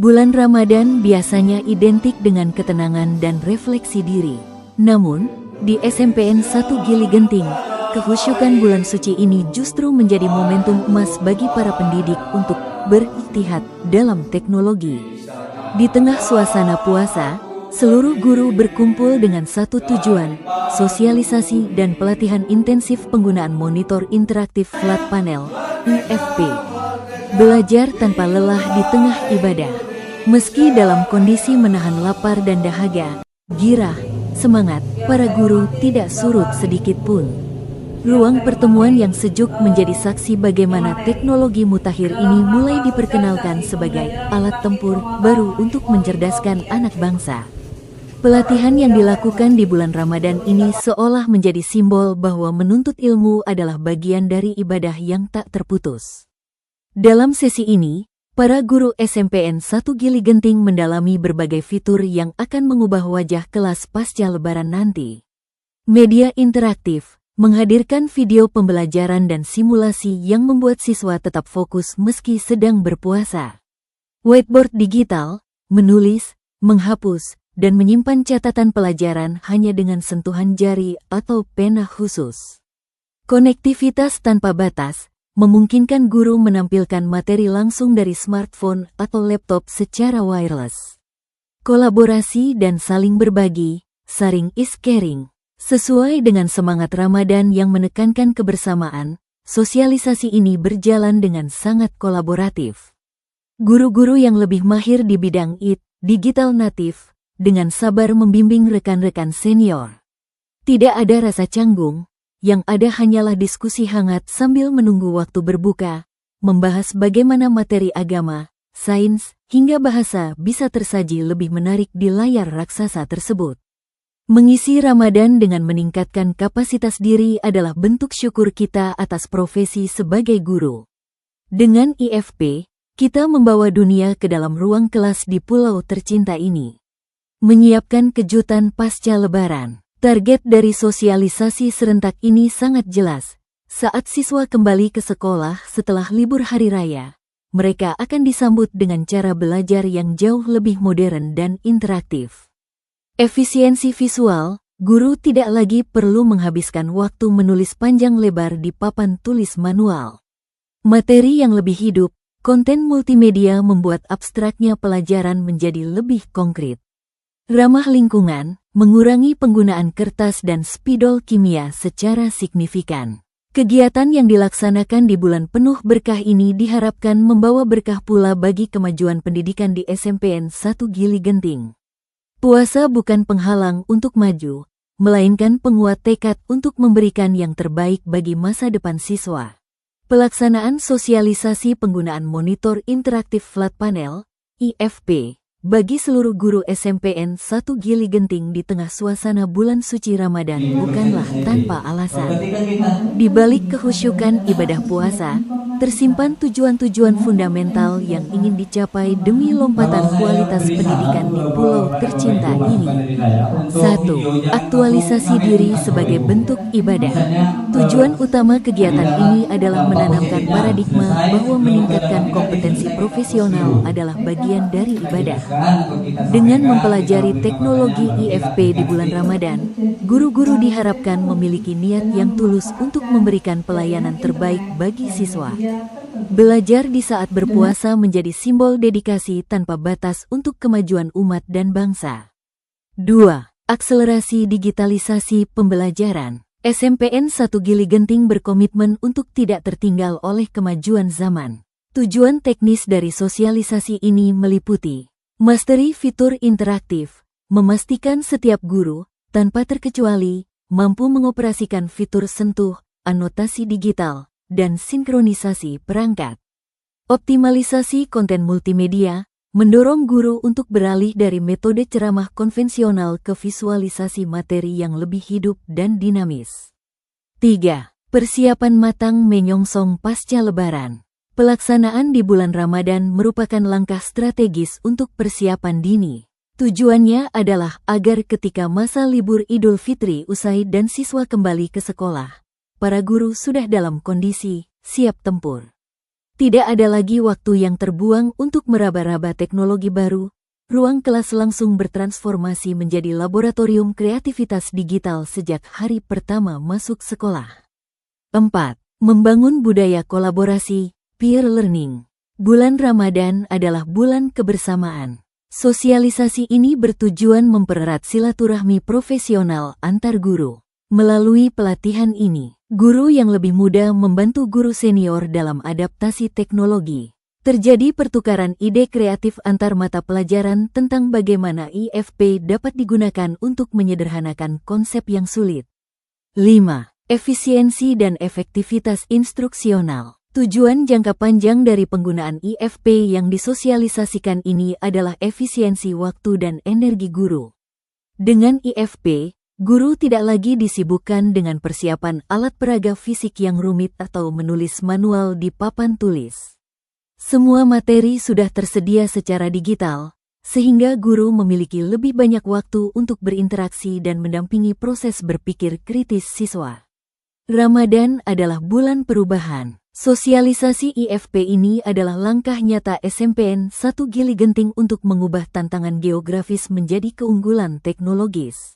Bulan Ramadan biasanya identik dengan ketenangan dan refleksi diri. Namun, di SMPN 1 Gili Genting, kehusyukan bulan suci ini justru menjadi momentum emas bagi para pendidik untuk berijtihad dalam teknologi. Di tengah suasana puasa, seluruh guru berkumpul dengan satu tujuan, sosialisasi dan pelatihan intensif penggunaan monitor interaktif flat panel, IFP. Belajar tanpa lelah di tengah ibadah. Meski dalam kondisi menahan lapar dan dahaga, girah, semangat, para guru tidak surut sedikit pun. Ruang pertemuan yang sejuk menjadi saksi bagaimana teknologi mutakhir ini mulai diperkenalkan sebagai alat tempur baru untuk mencerdaskan anak bangsa. Pelatihan yang dilakukan di bulan Ramadan ini seolah menjadi simbol bahwa menuntut ilmu adalah bagian dari ibadah yang tak terputus. Dalam sesi ini, para guru SMPN 1 Gili Genting mendalami berbagai fitur yang akan mengubah wajah kelas pasca Lebaran nanti. Media interaktif menghadirkan video pembelajaran dan simulasi yang membuat siswa tetap fokus meski sedang berpuasa. Whiteboard digital, menulis, menghapus, dan menyimpan catatan pelajaran hanya dengan sentuhan jari atau pena khusus. Konektivitas tanpa batas memungkinkan guru menampilkan materi langsung dari smartphone atau laptop secara wireless. Kolaborasi dan saling berbagi, sharing is caring. Sesuai dengan semangat Ramadan yang menekankan kebersamaan, sosialisasi ini berjalan dengan sangat kolaboratif. Guru-guru yang lebih mahir di bidang IT, digital native, dengan sabar membimbing rekan-rekan senior. Tidak ada rasa canggung, yang ada hanyalah diskusi hangat sambil menunggu waktu berbuka, membahas bagaimana materi agama, sains, hingga bahasa bisa tersaji lebih menarik di layar raksasa tersebut. Mengisi Ramadan dengan meningkatkan kapasitas diri adalah bentuk syukur kita atas profesi sebagai guru. Dengan IFP, kita membawa dunia ke dalam ruang kelas di pulau tercinta ini. Menyiapkan kejutan pasca Lebaran. Target dari sosialisasi serentak ini sangat jelas. Saat siswa kembali ke sekolah setelah libur hari raya, mereka akan disambut dengan cara belajar yang jauh lebih modern dan interaktif. Efisiensi visual, guru tidak lagi perlu menghabiskan waktu menulis panjang lebar di papan tulis manual. Materi yang lebih hidup, konten multimedia membuat abstraknya pelajaran menjadi lebih konkret. Ramah lingkungan, mengurangi penggunaan kertas dan spidol kimia secara signifikan. Kegiatan yang dilaksanakan di bulan penuh berkah ini diharapkan membawa berkah pula bagi kemajuan pendidikan di SMPN 1 Gili Genting. Puasa bukan penghalang untuk maju, melainkan penguat tekad untuk memberikan yang terbaik bagi masa depan siswa. Pelaksanaan sosialisasi penggunaan monitor interaktif flat panel, IFP, bagi seluruh guru SMPN 1 Gili Genting di tengah suasana bulan suci Ramadan bukanlah tanpa alasan. Di balik kehusyukan ibadah puasa, tersimpan tujuan-tujuan fundamental yang ingin dicapai demi lompatan kualitas pendidikan di pulau tercinta ini. 1. Aktualisasi diri sebagai bentuk ibadah. Tujuan utama kegiatan ini adalah menanamkan paradigma bahwa meningkatkan kompetensi profesional adalah bagian dari ibadah. Dengan mempelajari teknologi IFP di bulan Ramadan, guru-guru diharapkan memiliki niat yang tulus untuk memberikan pelayanan terbaik bagi siswa. Belajar di saat berpuasa menjadi simbol dedikasi tanpa batas untuk kemajuan umat dan bangsa. 2. Akselerasi digitalisasi pembelajaran. SMPN 1 Gili Genting berkomitmen untuk tidak tertinggal oleh kemajuan zaman. Tujuan teknis dari sosialisasi ini meliputi mastery fitur interaktif, memastikan setiap guru, tanpa terkecuali, mampu mengoperasikan fitur sentuh, anotasi digital, dan sinkronisasi perangkat. Optimalisasi konten multimedia, mendorong guru untuk beralih dari metode ceramah konvensional ke visualisasi materi yang lebih hidup dan dinamis. 3. Persiapan matang menyongsong pasca Lebaran. Pelaksanaan di bulan Ramadan merupakan langkah strategis untuk persiapan dini. Tujuannya adalah agar ketika masa libur Idul Fitri usai dan siswa kembali ke sekolah, para guru sudah dalam kondisi siap tempur. Tidak ada lagi waktu yang terbuang untuk meraba-raba teknologi baru. Ruang kelas langsung bertransformasi menjadi laboratorium kreativitas digital sejak hari pertama masuk sekolah. 4. Membangun budaya kolaborasi, peer learning. Bulan Ramadan adalah bulan kebersamaan. Sosialisasi ini bertujuan mempererat silaturahmi profesional antar guru. Melalui pelatihan ini, guru yang lebih muda membantu guru senior dalam adaptasi teknologi. Terjadi pertukaran ide kreatif antar mata pelajaran tentang bagaimana IFP dapat digunakan untuk menyederhanakan konsep yang sulit. 5. Efisiensi dan efektivitas instruksional. Tujuan jangka panjang dari penggunaan IFP yang disosialisasikan ini adalah efisiensi waktu dan energi guru. Dengan IFP, guru tidak lagi disibukkan dengan persiapan alat peraga fisik yang rumit atau menulis manual di papan tulis. Semua materi sudah tersedia secara digital, sehingga guru memiliki lebih banyak waktu untuk berinteraksi dan mendampingi proses berpikir kritis siswa. Ramadan adalah bulan perubahan. Sosialisasi IFP ini adalah langkah nyata SMPN 1 Gili Genting untuk mengubah tantangan geografis menjadi keunggulan teknologis.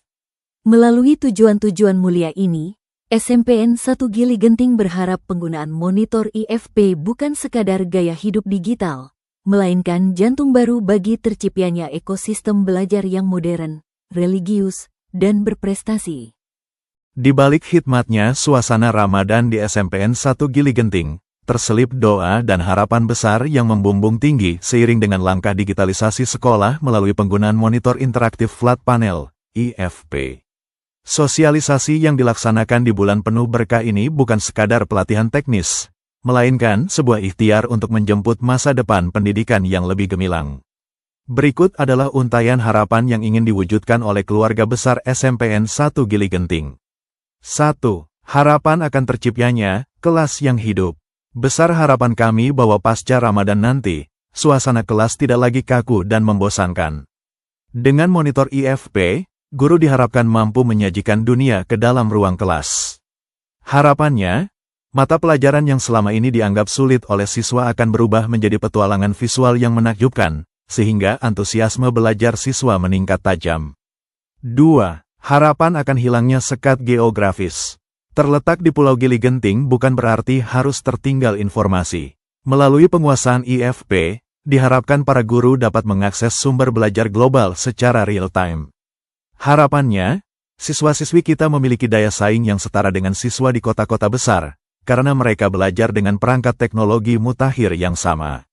Melalui tujuan-tujuan mulia ini, SMPN 1 Gili Genting berharap penggunaan monitor IFP bukan sekadar gaya hidup digital, melainkan jantung baru bagi terciptanya ekosistem belajar yang modern, religius, dan berprestasi. Di balik hikmatnya suasana Ramadan di SMPN 1 Gili Genting, terselip doa dan harapan besar yang membumbung tinggi seiring dengan langkah digitalisasi sekolah melalui penggunaan monitor interaktif flat panel, IFP. Sosialisasi yang dilaksanakan di bulan penuh berkah ini bukan sekadar pelatihan teknis, melainkan sebuah ikhtiar untuk menjemput masa depan pendidikan yang lebih gemilang. Berikut adalah untayan harapan yang ingin diwujudkan oleh keluarga besar SMPN 1 Gili Genting. 1. Harapan akan terciptanya kelas yang hidup. Besar harapan kami bahwa pasca Ramadan nanti, suasana kelas tidak lagi kaku dan membosankan. Dengan monitor IFP, guru diharapkan mampu menyajikan dunia ke dalam ruang kelas. Harapannya, mata pelajaran yang selama ini dianggap sulit oleh siswa akan berubah menjadi petualangan visual yang menakjubkan, sehingga antusiasme belajar siswa meningkat tajam. 2. Harapan akan hilangnya sekat geografis. Terletak di Pulau Gili Genting bukan berarti harus tertinggal informasi. Melalui penguasaan IFP, diharapkan para guru dapat mengakses sumber belajar global secara real-time. Harapannya, siswa-siswi kita memiliki daya saing yang setara dengan siswa di kota-kota besar, karena mereka belajar dengan perangkat teknologi mutakhir yang sama.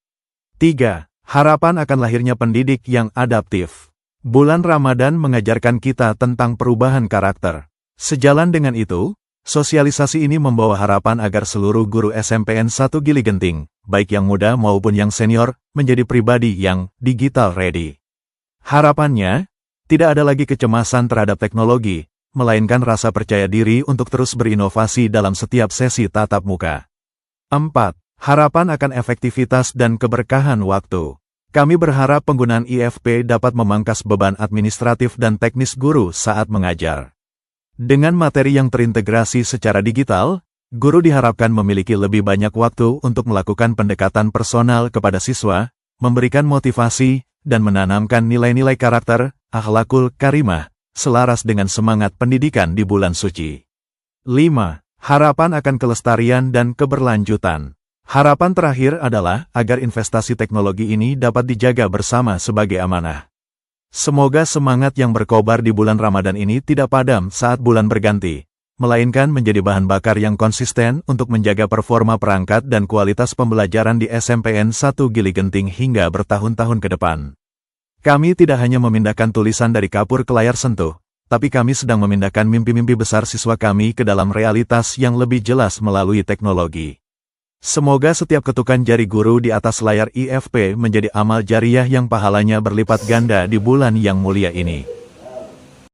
3. Harapan akan lahirnya pendidik yang adaptif. Bulan Ramadan mengajarkan kita tentang perubahan karakter. Sejalan dengan itu, sosialisasi ini membawa harapan agar seluruh guru SMPN 1 Gili Genting, baik yang muda maupun yang senior, menjadi pribadi yang digital ready. Harapannya, tidak ada lagi kecemasan terhadap teknologi, melainkan rasa percaya diri untuk terus berinovasi dalam setiap sesi tatap muka. 4. Harapan akan efektivitas dan keberkahan waktu. Kami berharap penggunaan IFP dapat memangkas beban administratif dan teknis guru saat mengajar. Dengan materi yang terintegrasi secara digital, guru diharapkan memiliki lebih banyak waktu untuk melakukan pendekatan personal kepada siswa, memberikan motivasi, dan menanamkan nilai-nilai karakter, akhlakul karimah, selaras dengan semangat pendidikan di bulan suci. 5. Harapan akan kelestarian dan keberlanjutan. Harapan terakhir adalah agar investasi teknologi ini dapat dijaga bersama sebagai amanah. Semoga semangat yang berkobar di bulan Ramadan ini tidak padam saat bulan berganti, melainkan menjadi bahan bakar yang konsisten untuk menjaga performa perangkat dan kualitas pembelajaran di SMPN 1 Gili Genting hingga bertahun-tahun ke depan. Kami tidak hanya memindahkan tulisan dari kapur ke layar sentuh, tapi kami sedang memindahkan mimpi-mimpi besar siswa kami ke dalam realitas yang lebih jelas melalui teknologi. Semoga setiap ketukan jari guru di atas layar IFP menjadi amal jariah yang pahalanya berlipat ganda di bulan yang mulia ini.